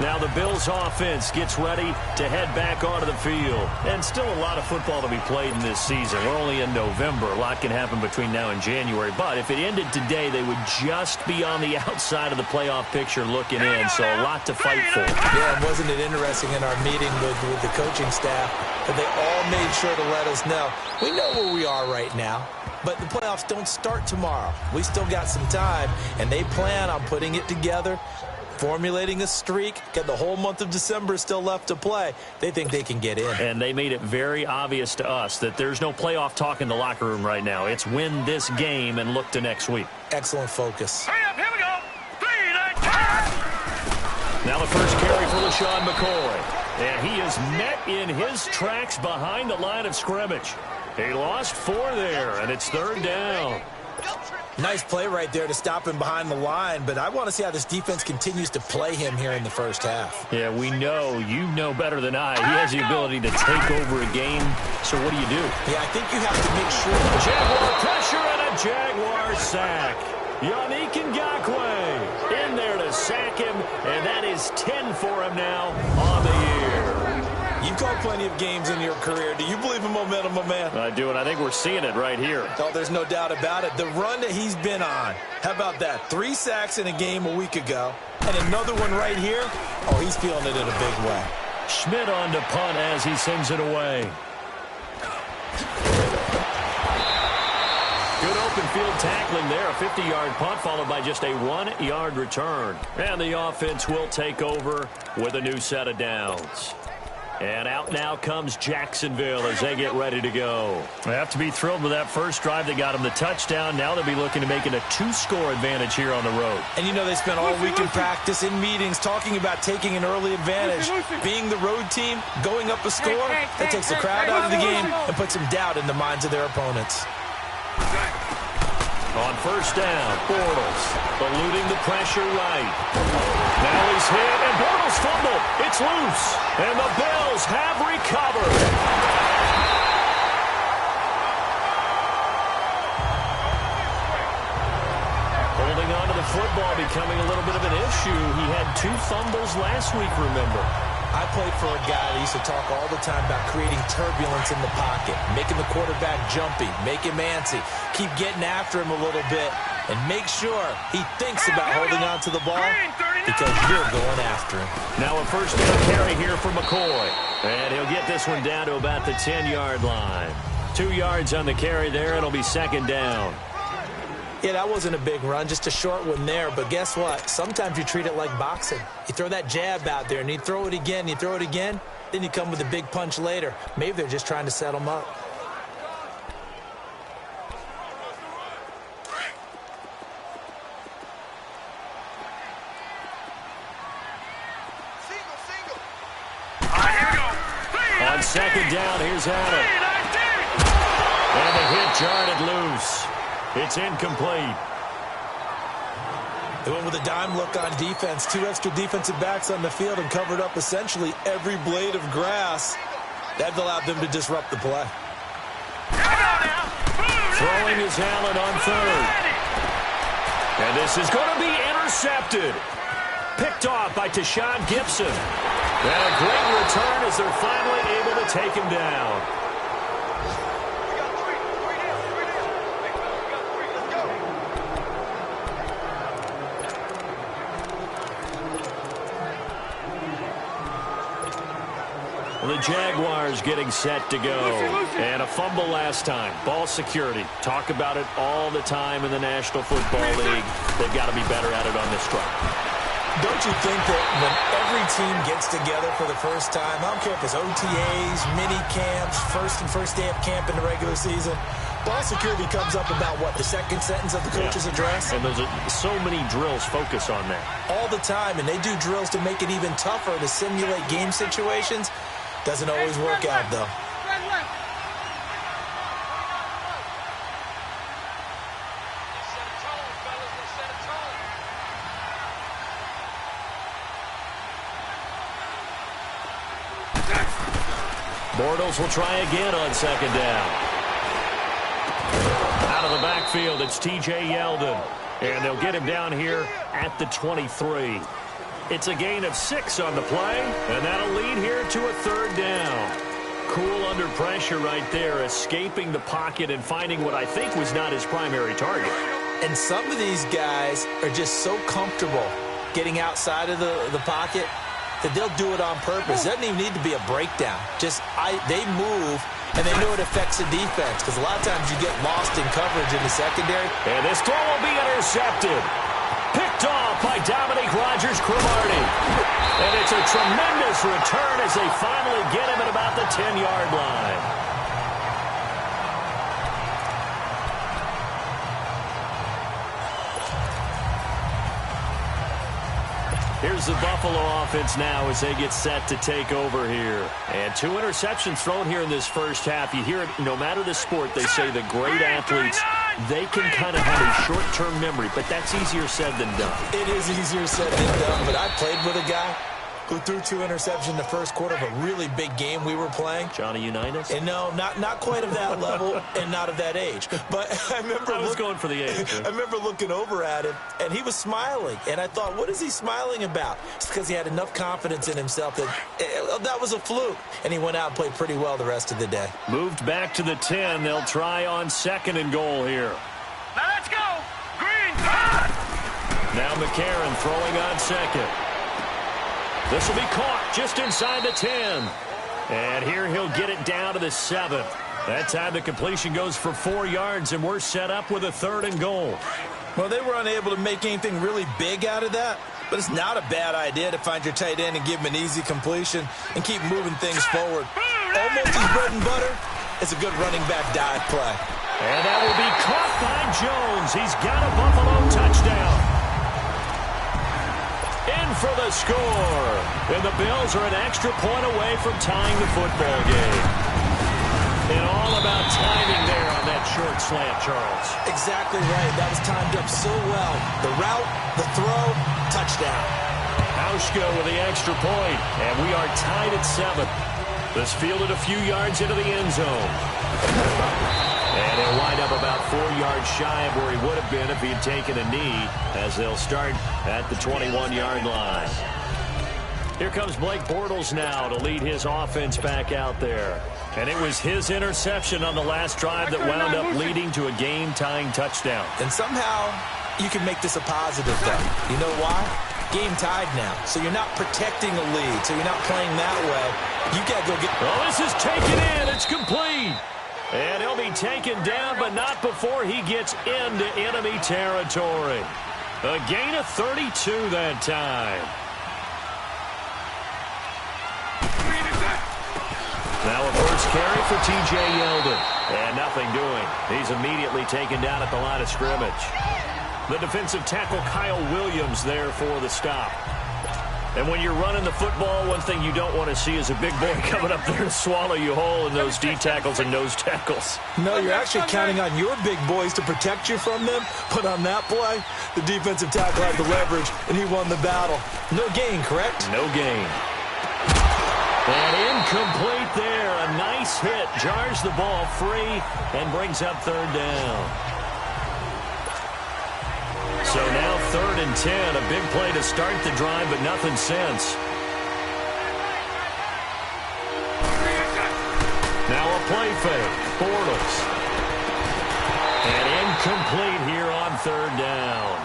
Now the Bills offense gets ready to head back onto the field. And still a lot of football to be played in this season. We're only in November. A lot can happen between now and January. But if it ended today, they would just be on the outside of the playoff picture looking in. So a lot to fight for. Yeah, and wasn't it interesting in our meeting with the coaching staff that they all made sure to let us know. We know where we are right now, but the playoffs don't start tomorrow. We still got some time, and they plan on putting it together, formulating a streak, got the whole month of December still left to play. They think they can get in. And they made it very obvious to us that there's no playoff talk in the locker room right now. It's win this game and look to next week. Excellent focus. Hurry up, here we go. 3, 9, now the first carry for LaShawn McCoy. And he is met in his tracks behind the line of scrimmage. He lost 4 there, and it's 3rd down. Nice play right there to stop him behind the line, but I want to see how this defense continues to play him here in the first half. Yeah, we know. You know better than I. He has the ability to take over a game, so what do you do? Yeah, I think you have to make sure. Jaguar pressure and a Jaguar sack. Yannick Ngakoue in there to sack him, and that is 10 for him now on the year. You've called plenty of games in your career. Do you believe in momentum, my man? I do, and I think we're seeing it right here. Oh, there's no doubt about it. The run that he's been on. How about that? 3 sacks in a game a week ago, and another one right here. Oh, he's feeling it in a big way. Schmidt on to punt as he sends it away. Good open field tackling there. A 50-yard punt followed by just a 1-yard return. And the offense will take over with a new set of downs. And out now comes Jacksonville as they get ready to go. They have to be thrilled with that first drive. They got them the touchdown. Now they'll be looking to make it a 2-score advantage here on the road. And you know they spent all week in practice, in meetings, talking about taking an early advantage. Being the road team, going up a score, that takes the crowd out of the game and puts some doubt in the minds of their opponents. On first down, Bortles eluding the pressure right. Now he's hit, and Bortles fumbled. It's loose, and the Bills have recovered. Holding on to the football becoming a little bit of an issue. He had 2 fumbles last week, remember. I played for a guy that used to talk all the time about creating turbulence in the pocket, making the quarterback jumpy, make him antsy, keep getting after him a little bit, and make sure he thinks about holding on to the ball because you're going after him. Now a first down carry here for McCoy, and he'll get this one down to about the 10-yard line. 2 yards on the carry there. It'll be 2nd down. Yeah, that wasn't a big run, just a short one there. But guess what? Sometimes you treat it like boxing. You throw that jab out there, and you throw it again, you throw it again, then you come with a big punch later. Maybe they're just trying to set them up. On 2nd down, here's Allen. And the hit jarred it loose. It's incomplete. They went with a dime look on defense. 2 extra defensive backs on the field and covered up essentially every blade of grass. That allowed them to disrupt the play. Throwing is Allen on 3rd. And this is going to be intercepted. Picked off by Tashawn Gibson. And a great return as they're finally able to take him down. The Jaguars getting set to go. And a fumble last time. Ball security. Talk about it all the time in the National Football League. They've got to be better at it on this drive. Don't you think that when every team gets together for the first time, I don't care if it's OTAs, mini camps, first day of camp in the regular season, ball security comes up about what, the second sentence of the coach's address? And there's so many drills focus on that. All the time, and they do drills to make it even tougher to simulate game situations. Doesn't always work out, though. Bortles will try again on 2nd down. Out of the backfield, it's T.J. Yeldon. And they'll get him down here at the 23. It's a gain of 6 on the play, and that'll lead here to a 3rd down. Cool under pressure right there, escaping the pocket and finding what I think was not his primary target. And some of these guys are just so comfortable getting outside of the pocket that they'll do it on purpose. It doesn't even need to be a breakdown. They move, and they know it affects the defense because a lot of times you get lost in coverage in the secondary. And this throw will be intercepted. Picked off by Dominique Rodgers-Cromartie. And it's a tremendous return as they finally get him at about the 10-yard line. Here's the Buffalo offense now as they get set to take over here. And 2 interceptions thrown here in this first half. You hear it, no matter the sport, they say the great athletes, they can kind of have a short-term memory, but that's easier said than done. It is easier said than done, but I played with a guy who threw 2 interceptions in the first quarter of a really big game we were playing. Johnny Unitas? And no, not quite of that level and not of that age. But I was going for the age. I remember looking over at him, and he was smiling. And I thought, what is he smiling about? It's because he had enough confidence in himself that was a fluke. And he went out and played pretty well the rest of the day. Moved back to the 10. They'll try on 2nd and goal here. Now let's go. Green. Now McCarron throwing on 2nd. This will be caught just inside the 10. And here he'll get it down to the 7. That time the completion goes for 4 yards, and we're set up with a 3rd and goal. Well, they were unable to make anything really big out of that, but it's not a bad idea to find your tight end and give him an easy completion and keep moving things forward. Almost his bread and butter is a good running back dive play. And that will be caught by Jones. He's got a Buffalo touchdown. In for the score. And the Bills are an extra point away from tying the football game. And all about timing there on that short slant, Charles. Exactly right. That was timed up so well. The route, the throw, touchdown. Hauschka with the extra point. And we are tied at 7. This fielded a few yards into the end zone. And he'll wind up about 4 yards shy of where he would have been if he had taken a knee, as they'll start at the 21-yard line. Here comes Blake Bortles now to lead his offense back out there. And it was his interception on the last drive that wound up leading to a game-tying touchdown. And somehow you can make this a positive, though. You know why? Game tied now. So you're not protecting a lead, so you're not playing that way. You got to go get... Oh, this is taken in. It's complete. And he'll be taken down, but not before he gets into enemy territory. A gain of 32 that time. Now a first carry for T.J. Yeldon. And nothing doing. He's immediately taken down at the line of scrimmage. The defensive tackle Kyle Williams there for the stop. And when you're running the football, one thing you don't want to see is a big boy coming up there to swallow you whole in those D tackles and nose tackles. No, you're actually counting on your big boys to protect you from them. But on that play, the defensive tackle had the leverage, and he won the battle. No gain, correct? No gain. And incomplete there. A nice hit. Jars the ball free and brings up 3rd down. So now 3rd and 10. A big play to start the drive, but nothing since. Now a play fake. Bortles. And incomplete here on 3rd down.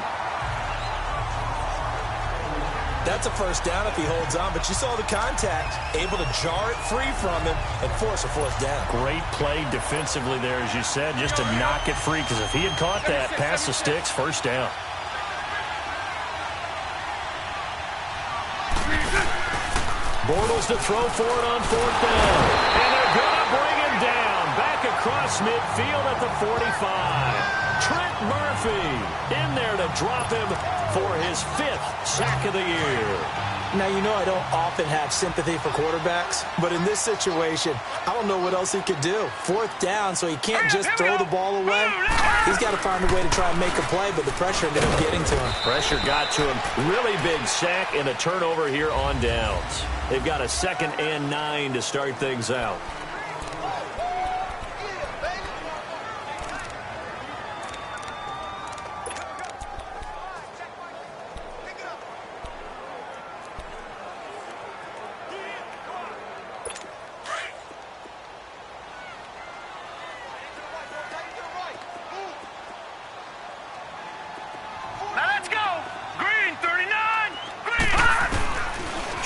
That's a first down if he holds on, but you saw the contact, able to jar it free from him and force a 4th down. Great play defensively there, as you said, just to knock it free, because if he had caught that, pass the sticks, 1st down. Bortles to throw for it on 4th down. And they're going to bring him down. Back across midfield at the 45. Trent Murphy in there to drop him for his 5th sack of the year. Now, you know I don't often have sympathy for quarterbacks, but in this situation, I don't know what else he could do. 4th down, so he can't just throw the ball away. He's got to find a way to try and make a play, but the pressure ended up getting to him. Pressure got to him. Really big sack and a turnover here on downs. They've got a 2nd and 9 to start things out.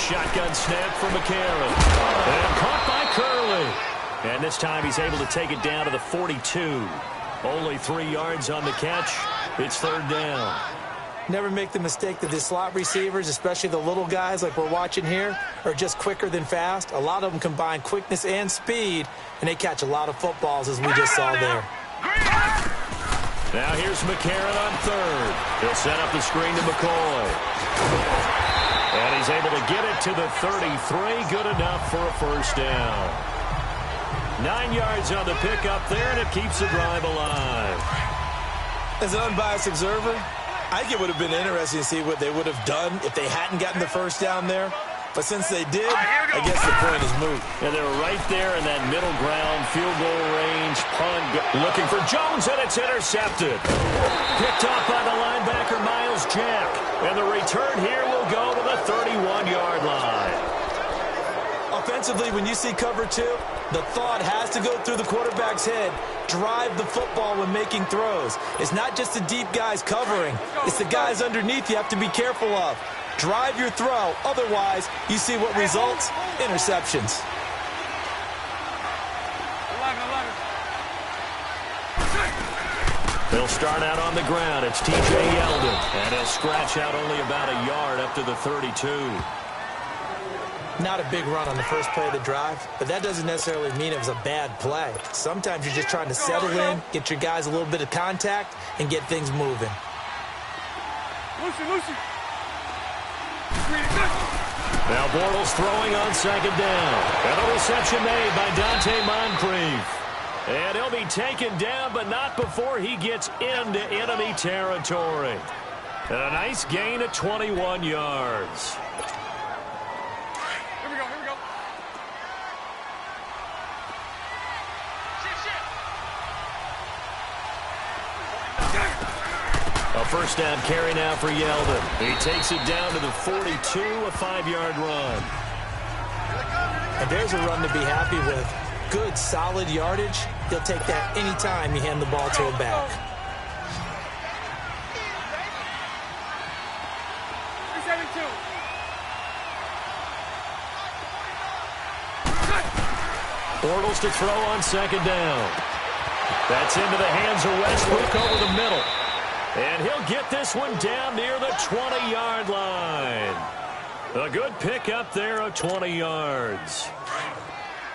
shotgun snap for McCarron. And caught by Curley. And this time he's able to take it down to the 42. Only 3 yards on the catch. It's third down. Never make the mistake that the slot receivers, especially the little guys like we're watching here, are just quicker than fast. A lot of them combine quickness and speed, and they catch a lot of footballs, as we just saw there. Now here's McCarron on third. He'll set up the screen to McCoy. And he's able to get it to the 33. Good enough for a first down. 9 yards on the pickup there, and it keeps the drive alive. As an unbiased observer, I think it would have been interesting to see what they would have done if they hadn't gotten the first down there. But since they did, I guess the point is moot. And they're right there in that middle ground, field goal range, punt, looking for Jones, and it's intercepted. Picked off by the linebacker, Miles Jack. And the return here will go to the 31-yard line. Offensively, when you see cover 2, the thought has to go through the quarterback's head. Drive the football when making throws. It's not just the deep guys covering. It's the guys underneath you have to be careful of. Drive your throw. Otherwise, you see what results? Interceptions. They'll start out on the ground. It's T.J. Yeldon. And he'll scratch out only about a yard up to the 32. Not a big run on the first play of the drive, but that doesn't necessarily mean it was a bad play. Sometimes you're just trying to settle in, get your guys a little bit of contact, and get things moving. Now Bortles throwing on second down. And a reception made by Dante Moncrief. And he'll be taken down, but not before he gets into enemy territory. And a nice gain of 21 yards. A first down carry now for Yeldon. He takes it down to the 42, a 5-yard run. And there's a run to be happy with. Good, solid yardage. He'll take that anytime you hand the ball to a back. Bortles to throw on second down. That's into the hands of Westbrook over the middle. And he'll get this one down near the 20-yard line. A good pickup there of 20 yards.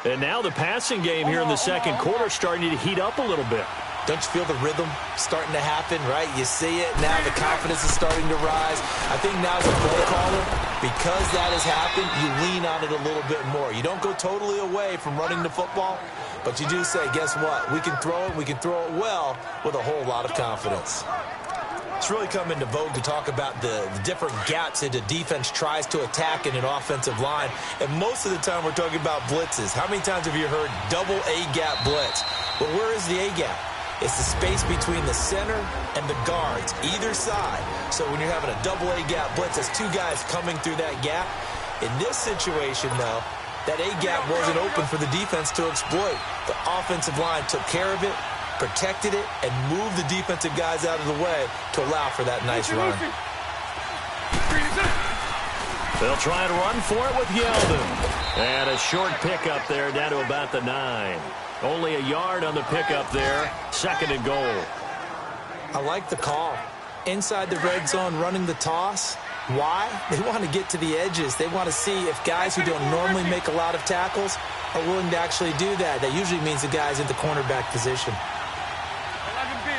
And now the passing game here in the second quarter starting to heat up a little bit. Don't you feel the rhythm starting to happen, right? You see it. Now the confidence is starting to rise. I think now as a play caller, because that has happened, you lean on it a little bit more. You don't go totally away from running the football, but you do say, guess what? We can throw it. We can throw it well with a whole lot of confidence. It's really come into vogue to talk about the different gaps that the defense tries to attack in an offensive line. And most of the time we're talking about blitzes. How many times have you heard double A-gap blitz? Well, where is the A-gap? It's the space between the center and the guards, either side. So when you're having a double A-gap blitz, that's 2 guys coming through that gap. In this situation, though, that A-gap wasn't open for the defense to exploit. The offensive line took care of it, protected it, and moved the defensive guys out of the way to allow for that nice run. They'll try and run for it with Yeldon. And a short pickup there down to about the 9. Only a yard on the pickup there. Second and goal. I like the call. Inside the red zone running the toss. Why? They want to get to the edges. They want to see if guys who don't normally make a lot of tackles are willing to actually do that. That usually means the guy's in the cornerback position. 11B.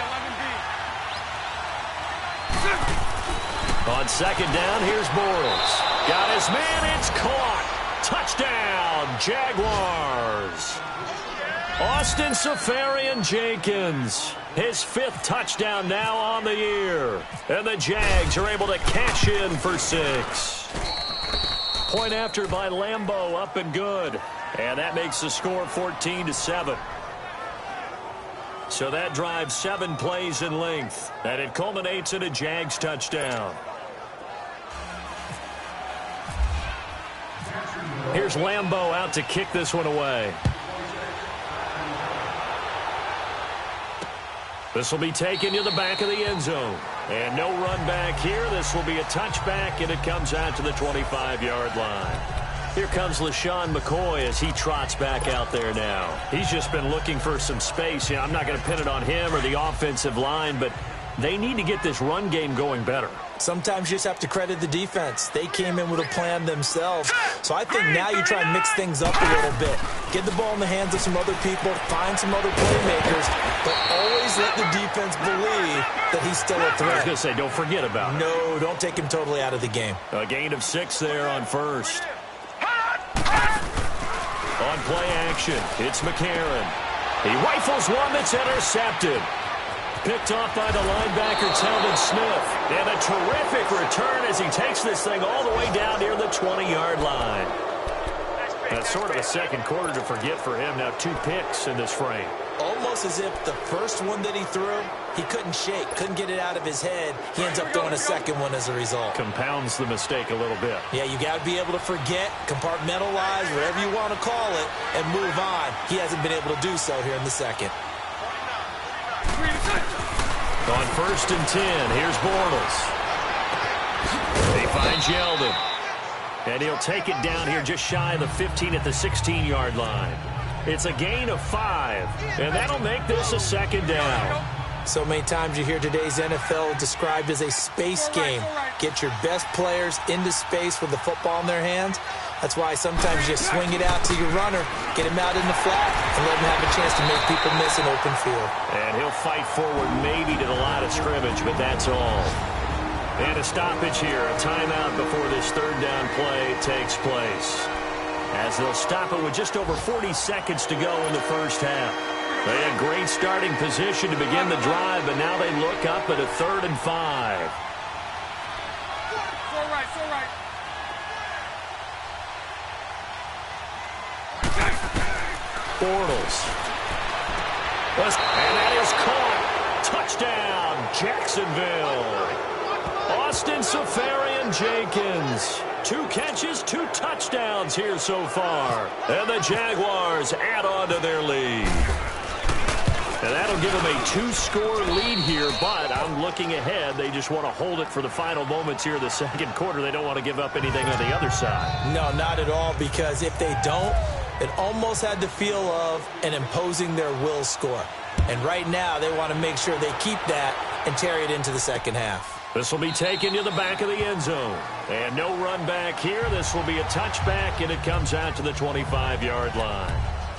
On second down, here's Bortles. Got his man, it's caught. Touchdown, Jaguars. Austin Seferian-Jenkins, his 5th touchdown now on the year. And the Jags are able to cash in for 6. Point after by Lambeau, up and good. And that makes the score 14-7. So that drives 7 plays in length. And it culminates in a Jags touchdown. Here's Lambeau out to kick this one away. This will be taken to the back of the end zone. And no run back here. This will be a touchback, and it comes out to the 25-yard line. Here comes LaShawn McCoy as he trots back out there now. He's just been looking for some space. You know, I'm not going to pin it on him or the offensive line, but they need to get this run game going better. Sometimes you just have to credit the defense. They came in with a plan themselves. So I think now you try and mix things up a little bit. Get the ball in the hands of some other people, find some other playmakers, but always let the defense believe that he's still a threat. I was going to say, don't forget about it. No, don't take him totally out of the game. A gain of 6 there on first. On play action, it's McCarron. He rifles one that's intercepted. Picked off by the linebacker, Telvin Smith. And a terrific return as he takes this thing all the way down near the 20-yard line. That's sort of a second quarter to forget for him. Now 2 picks in this frame. Almost as if the first one that he threw, he couldn't shake, couldn't get it out of his head. He ends up throwing a second one as a result. Compounds the mistake a little bit. Yeah, you got to be able to forget, compartmentalize, whatever you want to call it, and move on. He hasn't been able to do so here in the second. On first and 10, here's Bortles. He finds Yeldon. And he'll take it down here just shy of the 15 at the 16-yard line. It's a gain of 5, and that'll make this a second down. So many times you hear today's NFL described as a space game. Get your best players into space with the football in their hands. That's why sometimes you swing it out to your runner, get him out in the flat, and let him have a chance to make people miss an open field. And he'll fight forward maybe to the line of scrimmage, but that's all. And a stoppage here, a timeout before this third down play takes place. As they'll stop it with just over 40 seconds to go in the first half. They had great starting position to begin the drive, but now they look up at a 3rd and 5. Bortles. And that is caught. Touchdown, Jacksonville. Austin Seferian-Jenkins. 2 catches, 2 touchdowns here so far. And the Jaguars add on to their lead. And that'll give them a 2-score lead here, but I'm looking ahead. They just want to hold it for the final moments here in the second quarter. They don't want to give up anything on the other side. No, not at all, because if they don't, it almost had the feel of an imposing their will score. And right now, they want to make sure they keep that and carry it into the second half. This will be taken to the back of the end zone. And no run back here. This will be a touchback, and it comes out to the 25-yard line.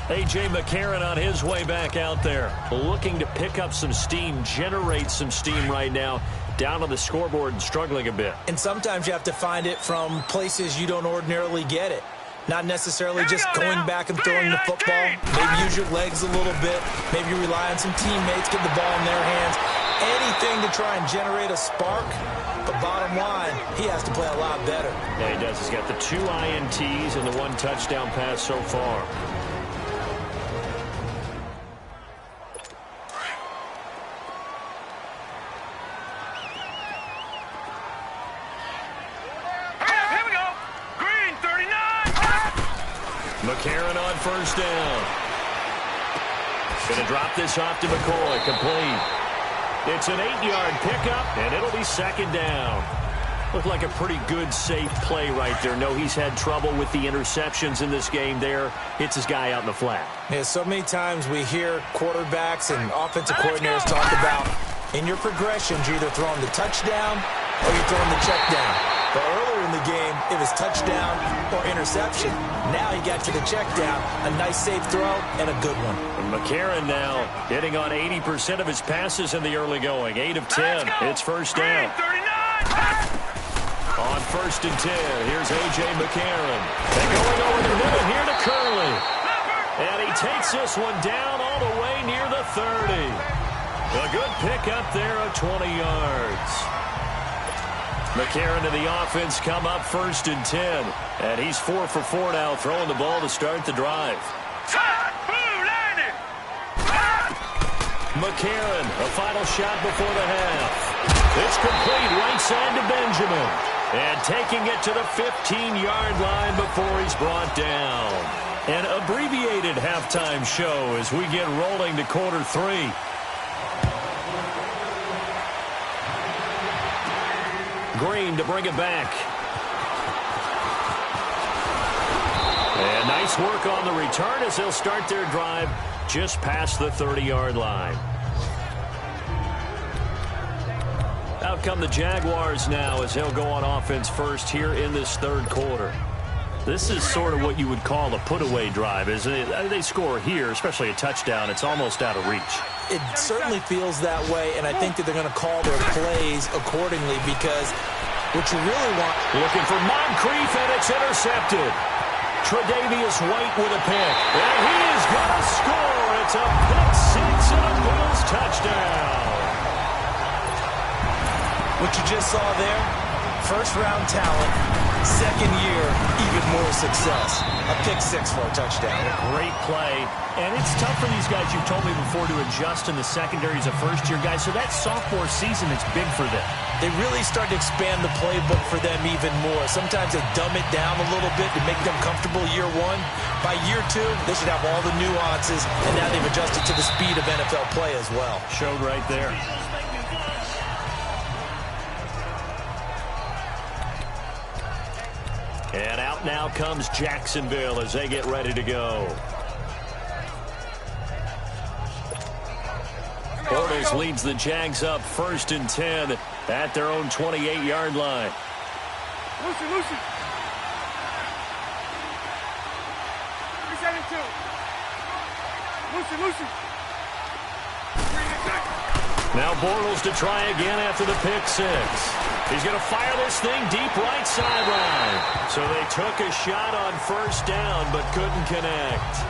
A.J. McCarron on his way back out there, looking to pick up some steam, generate some steam right now, down on the scoreboard and struggling a bit. And sometimes you have to find it from places you don't ordinarily get it. Not necessarily just going back and throwing the football. Maybe use your legs a little bit. Maybe you rely on some teammates, get the ball in their hands. Anything to try and generate a spark. But bottom line, he has to play a lot better. Yeah, he does. He's got the 2 INTs and the 1 touchdown pass so far. McCarron on first down. Going to drop this off to McCoy. Complete. It's an 8-yard pickup, and it'll be second down. Looked like a pretty good, safe play right there. No, he's had trouble with the interceptions in this game there. Hits his guy out in the flat. Yeah, so many times we hear quarterbacks and offensive coordinators talk about in your progressions, you're either throwing the touchdown or you're throwing the check down. But earlier in the game, it was touchdown or interception. Now he got to the check down, a nice safe throw, and a good one. And McCarron now hitting on 80% of his passes in the early going. 8 of 10. It's first down. On first and 10, here's A.J. McCarron. And going over the middle here to Curley. And he takes this one down all the way near the 30. A good pickup there of 20 yards. McCarron and the offense come up first and 10. And he's 4 for 4 now, throwing the ball to start the drive. McCarron, a final shot before the half. It's complete right side to Benjamin. And taking it to the 15-yard line before he's brought down. An abbreviated halftime show as we get rolling to quarter 3. Green to bring it back. And nice work on the return as they'll start their drive just past the 30-yard line. Out come the Jaguars now as they'll go on offense first here in this third quarter. This is sort of what you would call a put-away drive, isn't it? They score here, especially a touchdown. It's almost out of reach. It certainly feels that way, and I think that they're going to call their plays accordingly because what you really want... Looking for Moncrief, and it's intercepted. Tre'Davious White with a pick. And he is going to score. It's a pick six and a Bills touchdown. What you just saw there, first-round talent, second year, even more success. A pick six for a touchdown. Great play. And it's tough for these guys, you've told me before, to adjust in the secondary as a first-year guy. So that sophomore season is big for them. They really start to expand the playbook for them even more. Sometimes they dumb it down a little bit to make them comfortable year one. By year two, they should have all the nuances, and now they've adjusted to the speed of NFL play as well. Showed right there. And out now comes Jacksonville as they get ready to go. Bortles leads the Jags up 1st and 10 at their own 28-yard line. Lucy. 372. Lucy. Now Bortles to try again after the pick six. He's going to fire this thing deep right sideline. So they took a shot on first down but couldn't connect.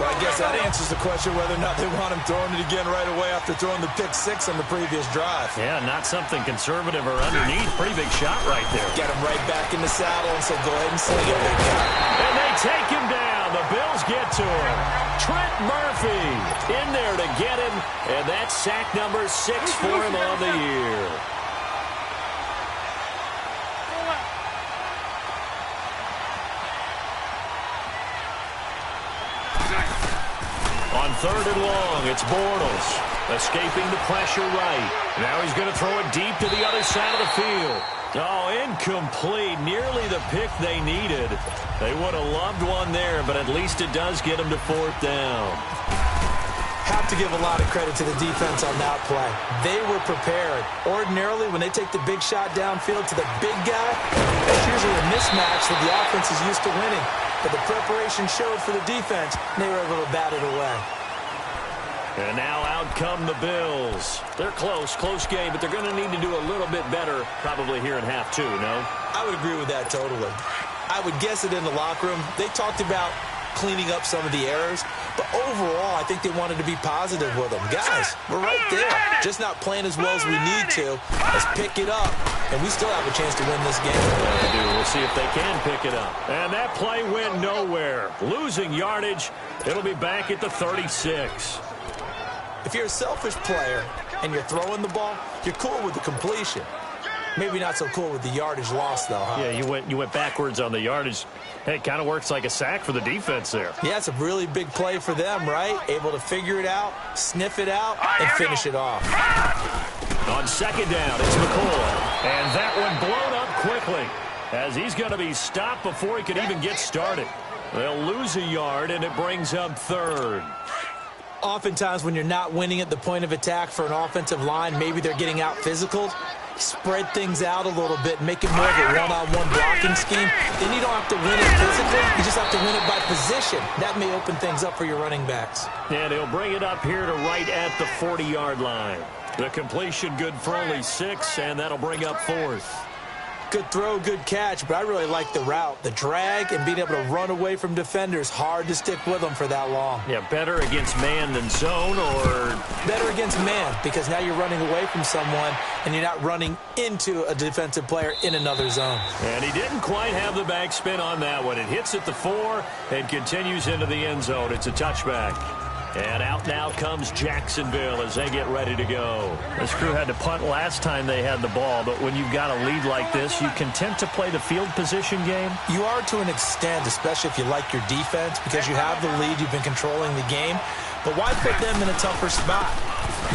Well, I guess that answers the question whether or not they want him throwing it again right away after throwing the pick six on the previous drive. Yeah, not something conservative or underneath. Pretty big shot right there. Get him right back in the saddle and said, go ahead and sling it, big guy. And they take him down. The Bills get to him. Trent Murphy in there to get him. And that's sack number 6 for him on the year. On 3rd and long, it's Bortles escaping the pressure right. Now he's going to throw it deep to the other side of the field. Oh, incomplete. Nearly the pick they needed. They would have loved one there, but at least it does get them to 4th down. Have to give a lot of credit to the defense on that play. They were prepared. Ordinarily, when they take the big shot downfield to the big guy, it's usually a mismatch that the offense is used to winning. But the preparation showed for the defense, and they were able to bat it away. And now out come the Bills. They're close game, but they're going to need to do a little bit better probably here in half two, no? I would agree with that totally. I would guess it in the locker room. They talked about cleaning up some of the errors, but overall, I think they wanted to be positive with them. Guys, we're right there. Just not playing as well as we need to. Let's pick it up, and we still have a chance to win this game. Yeah, they do. We'll see if they can pick it up. And that play went nowhere. Losing yardage. It'll be back at the 36. If you're a selfish player and you're throwing the ball, you're cool with the completion. Maybe not so cool with the yardage loss, though, huh? Yeah, you went backwards on the yardage. Hey, it kind of works like a sack for the defense there. Yeah, it's a really big play for them, right? Able to figure it out, sniff it out, and finish it off. On 2nd down, it's McCoy. And that one blown up quickly as he's going to be stopped before he can even get started. They'll lose a yard, and it brings up 3rd. Oftentimes when you're not winning at the point of attack for an offensive line, maybe they're getting out physical. Spread things out a little bit, make it more of a one-on-one blocking scheme. Then you don't have to win it physically. You just have to win it by position. That may open things up for your running backs. And he'll bring it up here to right at the 40-yard line. The completion good for only 6, and that'll bring up 4th. Good throw, good catch, but I really like the route. The drag and being able to run away from defenders, hard to stick with them for that long. Yeah, better against man than zone, or? Better against man, because now you're running away from someone and you're not running into a defensive player in another zone. And he didn't quite have the backspin on that one. It hits at the 4 and continues into the end zone. It's a touchback. And out now comes Jacksonville as they get ready to go. This crew had to punt last time they had the ball, but when you've got a lead like this, you content to play the field position game? You are to an extent, especially if you like your defense, because you have the lead, you've been controlling the game. But why put them in a tougher spot?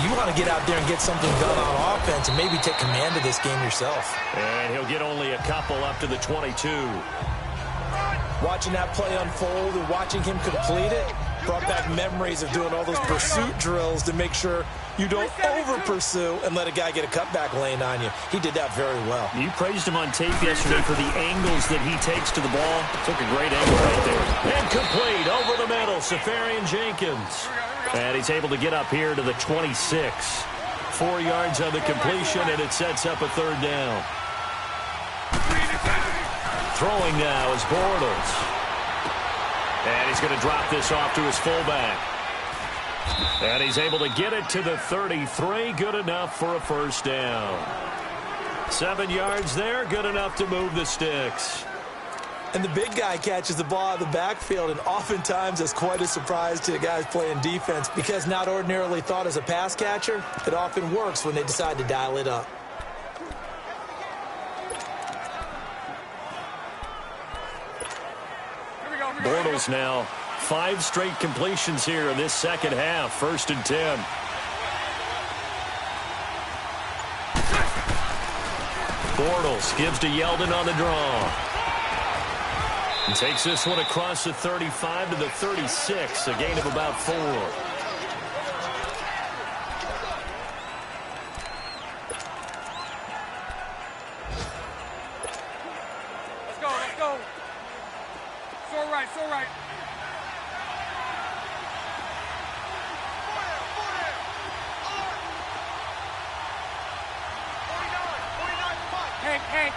You want to get out there and get something done on offense and maybe take command of this game yourself. And he'll get only a couple up to the 22. Watching that play unfold and watching him complete it brought back memories of doing all those pursuit drills to make sure you don't over-pursue and let a guy get a cutback lane on you. He did that very well. You praised him on tape yesterday for the angles that he takes to the ball. Took a great angle right there. And complete over the middle, Safarian Jenkins. And he's able to get up here to the 26. 4 yards on the completion, and it sets up a third down. Throwing now is Bortles. And he's going to drop this off to his fullback. And he's able to get it to the 33. Good enough for a first down. 7 yards there. Good enough to move the sticks. And the big guy catches the ball out of the backfield, and oftentimes it's quite a surprise to the guys playing defense because not ordinarily thought as a pass catcher, it often works when they decide to dial it up. Bortles now 5 straight completions here in this second half. 1st and 10. Bortles gives to Yeldon on the draw. And takes this one across the 35 to the 36. A gain of about 4. Let's go, let's go. So right, so right. Hank.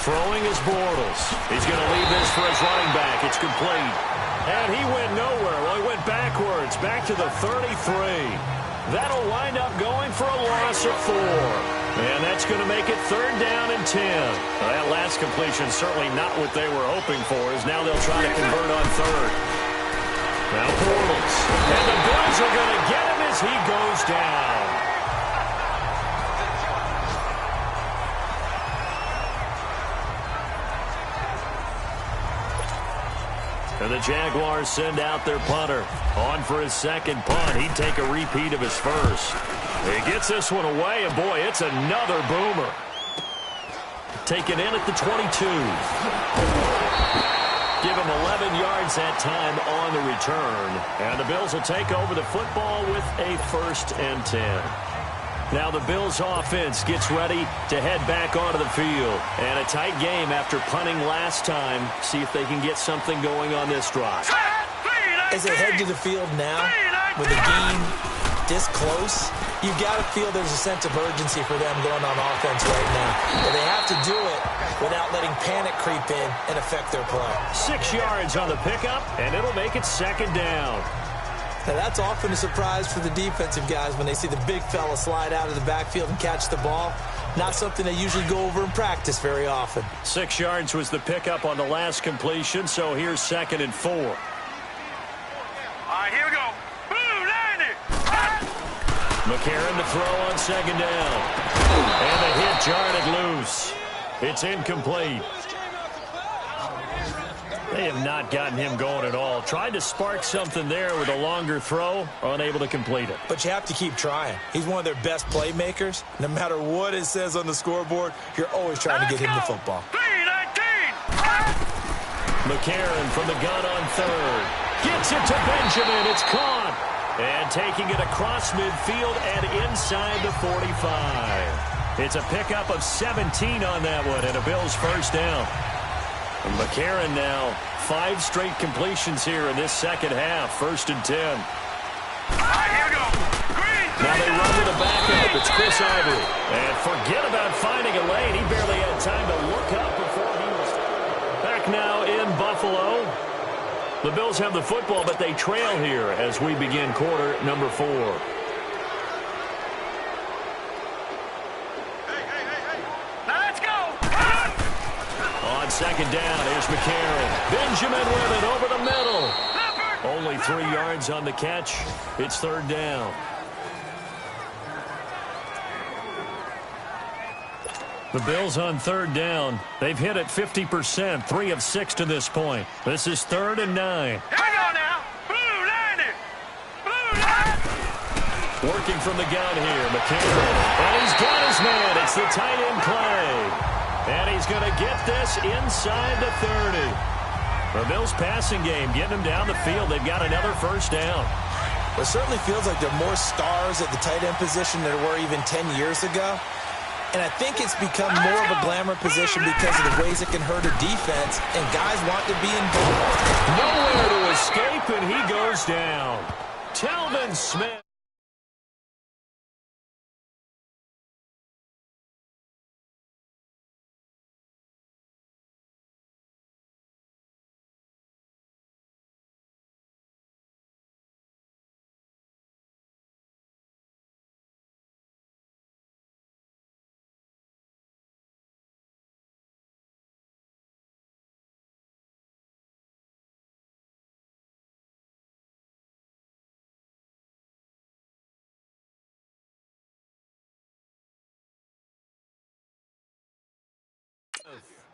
Throwing is Bortles. He's going to leave this for his running back. It's complete. And he went nowhere. Well, he went backwards, back to the 33. That'll wind up going for a loss of 4. And that's going to make it 3rd down and 10. Well, that last completion certainly not what they were hoping for, as now they'll try to convert on 3rd. Now Bortles. And the Bills are going to get him as he goes down. And the Jaguars send out their punter. On for his second punt. He'd take a repeat of his first. He gets this one away, and boy, it's another boomer. Taken in at the 22. Give him 11 yards that time on the return. And the Bills will take over the football with a 1st and 10. Now the Bills offense gets ready to head back onto the field. And a tight game after punting last time. See if they can get something going on this drive. As they head to the field now, with the game this close, you've got to feel there's a sense of urgency for them going on offense right now. But they have to do it without letting panic creep in and affect their play. 6 yards on the pickup, and it'll make it 2nd down. Now, that's often a surprise for the defensive guys when they see the big fella slide out of the backfield and catch the ball. Not something they usually go over in practice very often. 6 yards was the pickup on the last completion, so here's 2nd and 4. All right, here we go. Boom, landed. McCarron to throw on 2nd down. And the hit jarred it loose. It's incomplete. They have not gotten him going at all. Tried to spark something there with a longer throw, unable to complete it. But you have to keep trying. He's one of their best playmakers. No matter what it says on the scoreboard, you're always trying to get him the football. 3-19. McCarron from the gun on 3rd. Gets it to Benjamin. It's caught. And taking it across midfield and inside the 45. It's a pickup of 17 on that one and a Bills 1st down. And McCarron now 5 straight completions here in this second half. 1st and 10. All right, here we go. Green. Now they run with a backup. It's Chris Ivory. And forget about finding a lane. He barely had time to look up before he was back now in Buffalo. The Bills have the football, but they trail here as we begin quarter number 4. On 2nd down, here's McCarron. Benjamin with it over the middle. Only 3 yards on the catch. It's 3rd down. The Bills on 3rd down. They've hit it 50%, 3 of 6 to this point. This is 3rd and 9. Here we go now. Blue landed. Working from the gun here, McCarron. And he's got his man. It's the tight end Clay. And he's going to get this inside the 30. The Bills passing game, getting them down the field. They've got another first down. It certainly feels like there are more stars at the tight end position than there were even 10 years ago. And I think it's become more of a glamour position because of the ways it can hurt a defense, and guys want to be involved. Nowhere to escape, and he goes down. Telvin Smith.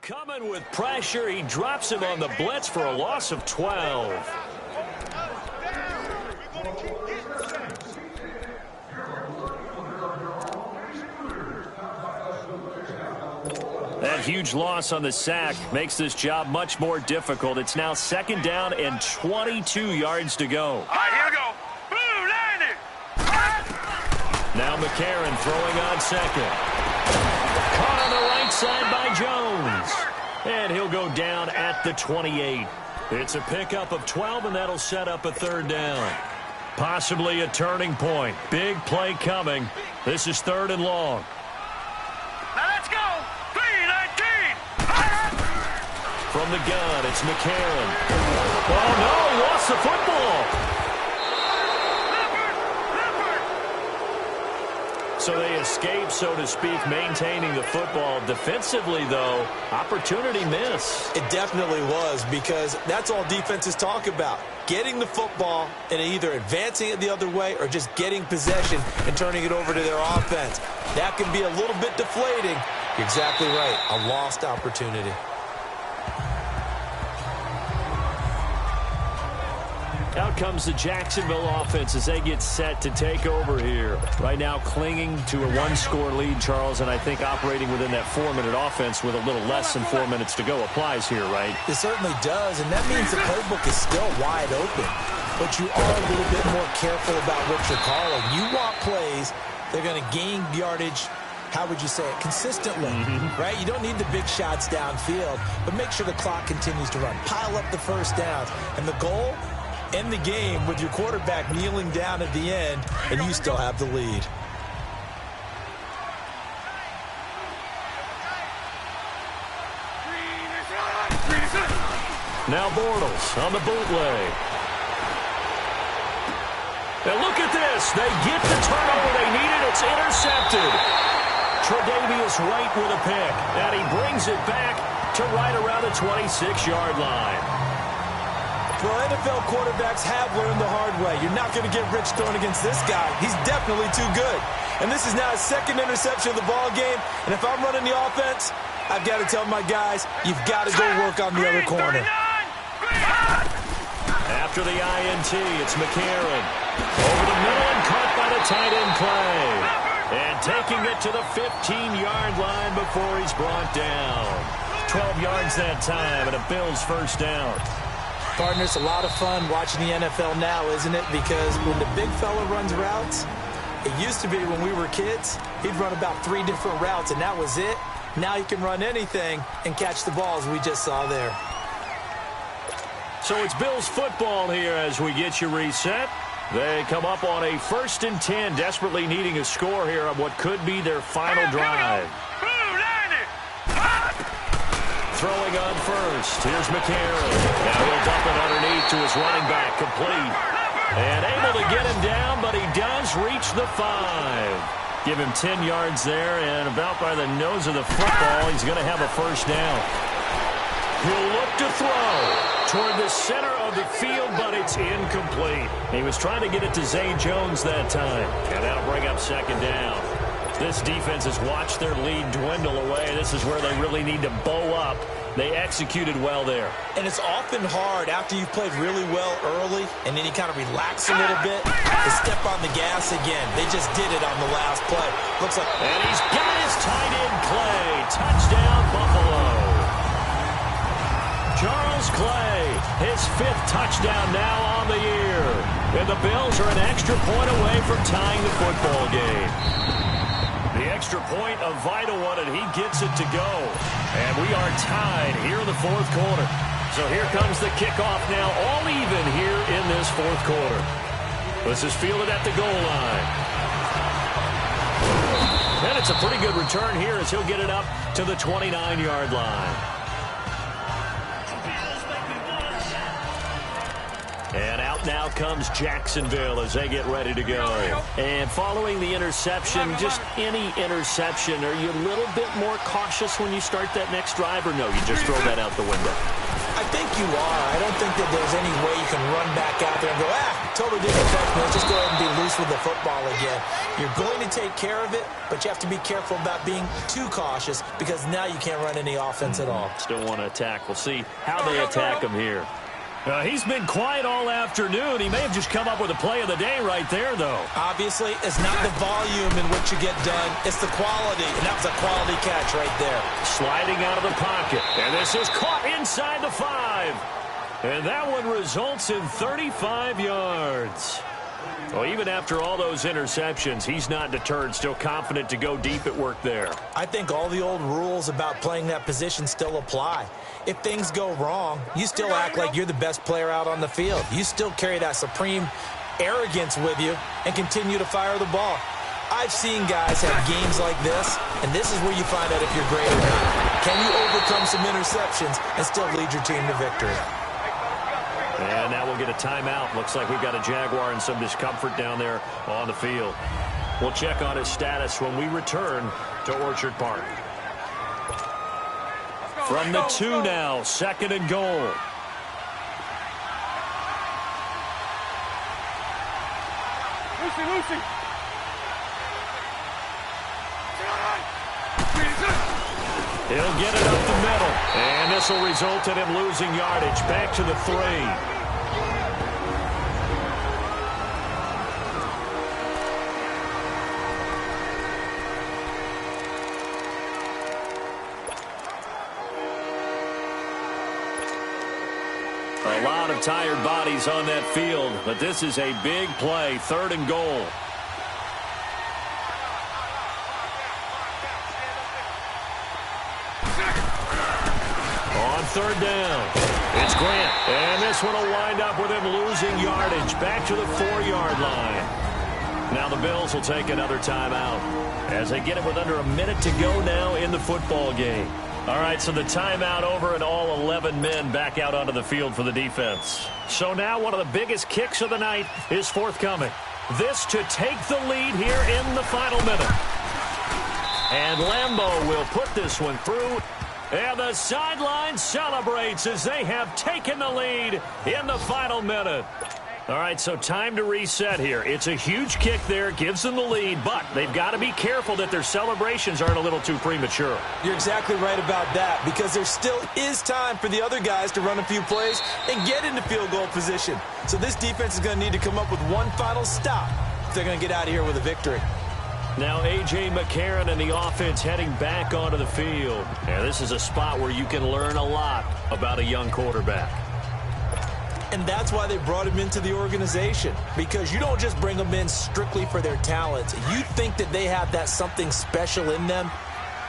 Coming with pressure, he drops him on the blitz for a loss of 12. That huge loss on the sack makes this job much more difficult. It's now 2nd down and 22 yards to go. All right, here we go. Boom, landed. Now McCarron throwing on 2nd. Caught on the right side by Jones. And he'll go down at the 28. It's a pickup of 12, and that'll set up a 3rd down. Possibly a turning point. Big play coming. This is 3rd and long. Now let's go. 3-19. From the gun, it's McCarron. Oh, no, lost the football. So they escape, so to speak, maintaining the football. Defensively, though, opportunity miss. It definitely was, because that's all defenses talk about. Getting the football and either advancing it the other way or just getting possession and turning it over to their offense. That can be a little bit deflating. You're exactly right. A lost opportunity. Out comes the Jacksonville offense as they get set to take over here. Right now clinging to a 1-score lead, Charles, and I think operating within that 4-minute offense with a little less than 4 minutes to go applies here, right? It certainly does, and that means the playbook is still wide open. But you are a little bit more careful about what you're calling. You want plays that are going to gain yardage, how would you say it, consistently, right? You don't need the big shots downfield, but make sure the clock continues to run. Pile up the first downs. And the goal? End the game with your quarterback kneeling down at the end, and you still have the lead. Now Bortles on the bootleg. And look at this. They get the turnover they needed. It's intercepted. Tre'Davious White with a pick. And he brings it back to right around the 26-yard line. Well, NFL quarterbacks have learned the hard way. You're not going to get rich throwing against this guy. He's definitely too good. And this is now his 2nd interception of the ball game. And if I'm running the offense, I've got to tell my guys, you've got to go work on the other corner. After the INT, it's McCarron. Over the middle and caught by the tight end Clay. And taking it to the 15-yard line before he's brought down. 12 yards that time, and a Bills first down. Partner, it's a lot of fun watching the NFL now, isn't it? Because when the big fella runs routes, it used to be when we were kids, he'd run about 3 different routes, and that was it. Now he can run anything and catch the balls we just saw there. So it's Bills football here as we get you reset. They come up on a 1st and 10, desperately needing a score here on what could be their final drive. Throwing on first. Here's McCarron. Now he'll dump it underneath to his running back, complete. And able to get him down, but he does reach the 5. Give him 10 yards there, and about by the nose of the football, he's going to have a first down. He'll look to throw toward the center of the field, but it's incomplete. He was trying to get it to Zay Jones that time, and that'll bring up 2nd down. This defense has watched their lead dwindle away. This is where they really need to bow up They executed well there. And it's often hard after you've played really well early and then you kind of relax a little bit to step on the gas again. They just did it on the last play. Looks like... And he's got his tight end Clay. Touchdown, Buffalo. Charles Clay, his 5th touchdown now on the year. And the Bills are an extra point away from tying the football game. The extra point, a vital one, and he gets it to go. And we are tied here in the 4th quarter. So here comes the kickoff now, all even here in this 4th quarter. This is fielded at the goal line. And it's a pretty good return here as he'll get it up to the 29-yard line. And out now comes Jacksonville as they get ready to go. And following the interception, just any interception, are you a little bit more cautious when you start that next drive, or no, you just throw that out the window? I think you are. I don't think that there's any way you can run back out there and go, totally didn't affect me. Let's just go ahead and be loose with the football again. You're going to take care of it, but you have to be careful about being too cautious because now you can't run any offense at all. Still want to attack. We'll see how they attack him here. He's been quiet all afternoon. He may have just come up with a play of the day right there, though. Obviously, it's not the volume in which you get done. It's the quality, and that was a quality catch right there. Sliding out of the pocket, and this is caught inside the 5. And that one results in 35 yards. Well, even after all those interceptions, he's not deterred, still confident to go deep at work there. I think all the old rules about playing that position still apply. If things go wrong, you still act like you're the best player out on the field. You still carry that supreme arrogance with you and continue to fire the ball. I've seen guys have games like this, and this is where you find out if you're great or not. Can you overcome some interceptions and still lead your team to victory? And now we'll get a timeout. Looks like we've got a Jaguar in some discomfort down there on the field. We'll check on his status when we return to Orchard Park. From the 2 now, 2nd and goal. Lucy. He'll get it up the middle. And this will result in him losing yardage. Back to the 3. A lot of tired bodies on that field, but this is a big play, 3rd and goal. On 3rd down, it's Grant, and this one will wind up with him losing yardage back to the 4-yard line. Now the Bills will take another timeout as they get it with under a minute to go now in the football game. All right, so the timeout over and all 11 men back out onto the field for the defense. So now one of the biggest kicks of the night is forthcoming. This to take the lead here in the final minute. And Lambeau will put this one through. And the sideline celebrates as they have taken the lead in the final minute. All right, so time to reset here. It's a huge kick there, gives them the lead, but they've got to be careful that their celebrations aren't a little too premature. You're exactly right about that, because there still is time for the other guys to run a few plays and get into field goal position. So this defense is going to need to come up with one final stop if they're going to get out of here with a victory. Now A.J. McCarron and the offense heading back onto the field. And this is a spot where you can learn a lot about a young quarterback. And that's why they brought him into the organization, because you don't just bring them in strictly for their talent. You think that they have that something special in them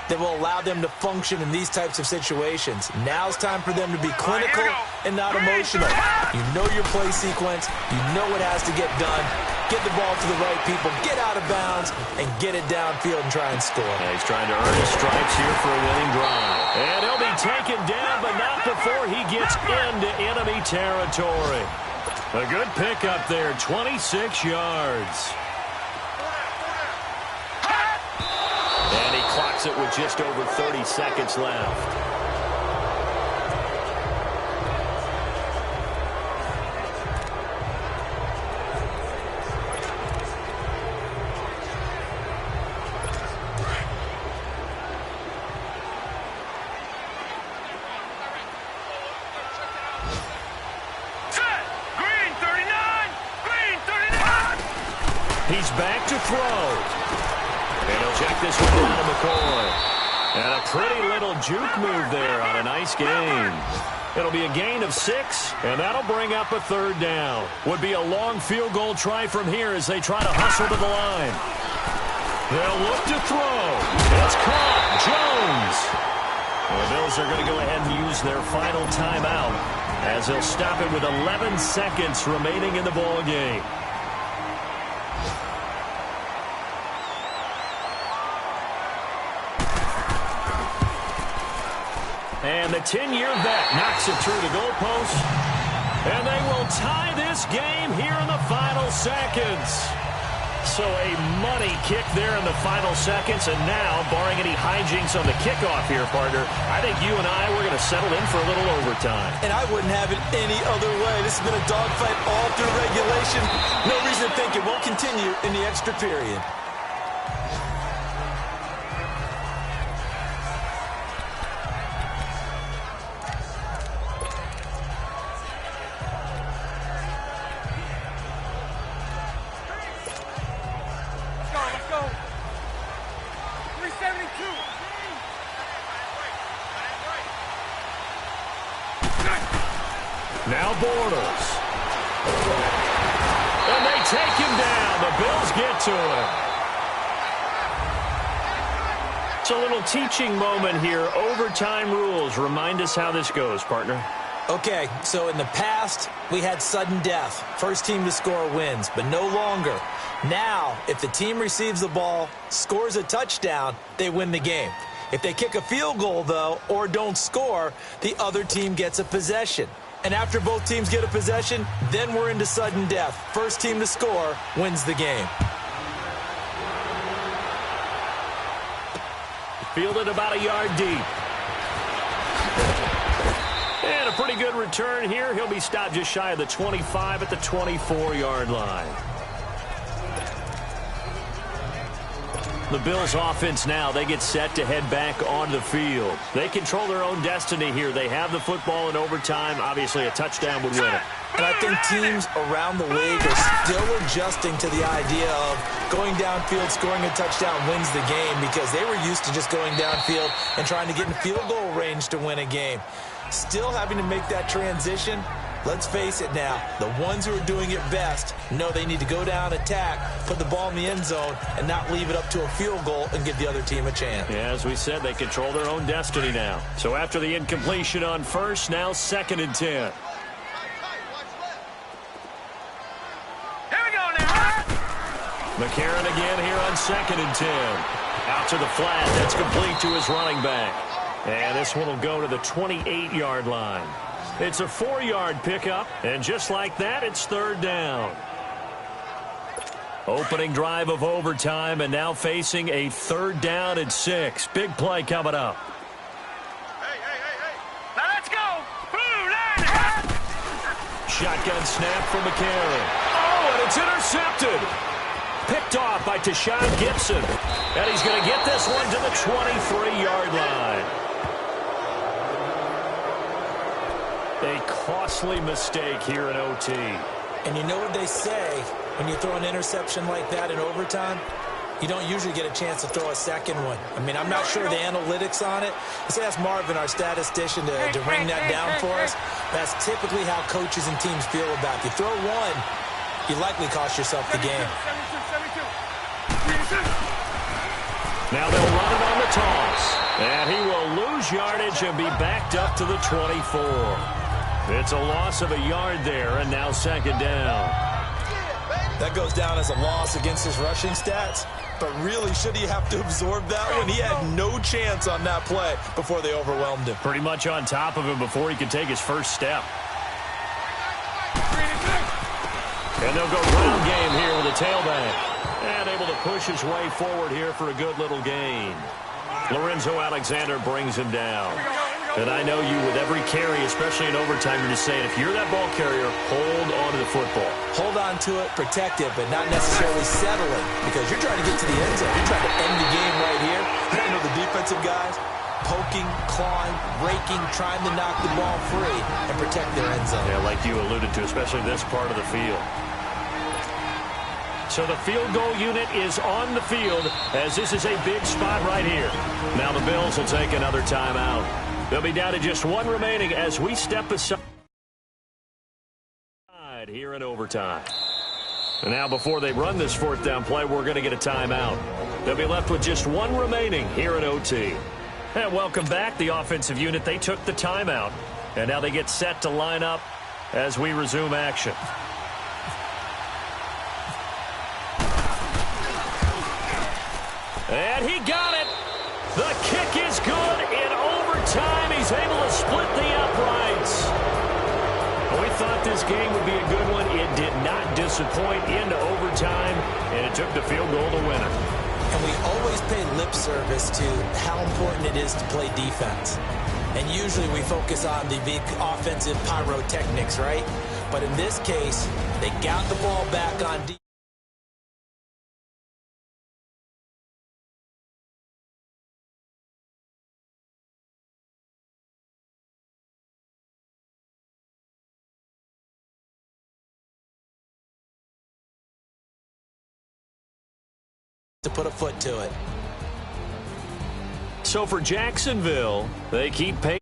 that will allow them to function in these types of situations. Now it's time for them to be clinical and not emotional. You know your play sequence. You know what has to get done. Get the ball to the right people, get out of bounds, and get it downfield and try and score. Yeah, he's trying to earn his stripes here for a winning drive. And he'll be taken down, but not before he gets into enemy territory. A good pickup there, 26 yards. And he clocks it with just over 30 seconds left. He's back to throw. And he'll check this one down to McCoy. And a pretty little juke move there on a nice gain. It'll be a gain of 6, and that'll bring up a third down. Would be a long field goal try from here as they try to hustle to the line. They'll look to throw. It's caught. Jones. The Bills are going to go ahead and use their final timeout as they'll stop it with 11 seconds remaining in the ball game. And the 10-year vet knocks it through the goalpost. And they will tie this game here in the final seconds. So a money kick there in the final seconds. And now, barring any hijinks on the kickoff here, partner, I think you and I, we're going to settle in for a little overtime. And I wouldn't have it any other way. This has been a dogfight all through regulation. No reason to think it won't continue in the extra period. Now Bortles. And they take him down. The Bills get to him. It's a little teaching moment here. Overtime rules. Remind us how this goes, partner. Okay, so in the past, we had sudden death. First team to score wins, but no longer. Now, if the team receives the ball, scores a touchdown, they win the game. If they kick a field goal, though, or don't score, the other team gets a possession. And after both teams get a possession, then we're into sudden death. First team to score wins the game. Fielded about a yard deep. And a pretty good return here. He'll be stopped just shy of the 25 at the 24-yard line. The Bills offense now, they get set to head back on the field. They control their own destiny here. They have the football in overtime. Obviously, a touchdown would win it. And I think teams around the league are still adjusting to the idea of going downfield, scoring a touchdown wins the game because they were used to just going downfield and trying to get in field goal range to win a game. Still having to make that transition. Let's face it now, the ones who are doing it best know they need to go down, attack, put the ball in the end zone, and not leave it up to a field goal and give the other team a chance. Yeah, as we said, they control their own destiny now. So after the incompletion on first, now 2nd and 10. Here we go now. McCarron again here on 2nd and 10. Out to the flat, that's complete to his running back. And this one will go to the 28-yard line. It's a 4-yard pickup, and just like that, it's 3rd down. Opening drive of overtime, and now facing a 3rd down and 6. Big play coming up. Hey. Now let's go. Blue line. Shotgun snap from McCarron. Oh, and it's intercepted. Picked off by Tashawn Gibson. And he's going to get this one to the 23-yard line. A costly mistake here in OT. And you know what they say, when you throw an interception like that in overtime, you don't usually get a chance to throw a second one. I mean, I'm not sure the analytics on it. Let's ask Marvin, our statistician, to bring that down for us. That's typically how coaches and teams feel about it. You throw one, you likely cost yourself the game. 72. Now they'll run it on the toss. And he will lose yardage and be backed up to the 24. It's a loss of a yard there, and now 2nd down. That goes down as a loss against his rushing stats. But really, should he have to absorb that one? He had no chance on that play before they overwhelmed him. Pretty much on top of him before he could take his first step. And they'll go ground game here with a tailback. And able to push his way forward here for a good little gain. Lorenzo Alexander brings him down. And I know you, with every carry, especially in overtime, you're just saying, if you're that ball carrier, hold on to the football. Hold on to it, protect it, but not necessarily settling, because you're trying to get to the end zone. You're trying to end the game right here. I know the defensive guys poking, clawing, raking, trying to knock the ball free and protect their end zone. Yeah, like you alluded to, especially this part of the field. So the field goal unit is on the field as this is a big spot right here. Now the Bills will take another timeout. They'll be down to just one remaining as we step aside here in overtime. And now before they run this fourth down play, we're going to get a timeout. They'll be left with just one remaining here in OT. And welcome back, the offensive unit. They took the timeout, and now they get set to line up as we resume action. And he got it. The kick is good. In overtime, he's able to split the uprights. We thought this game would be a good one. It did not disappoint into overtime, and it took the field goal to win it. And we always pay lip service to how important it is to play defense. And usually we focus on the big offensive pyrotechnics, right? But in this case, they got the ball back on defense. To put a foot to it. So for Jacksonville, they keep pace.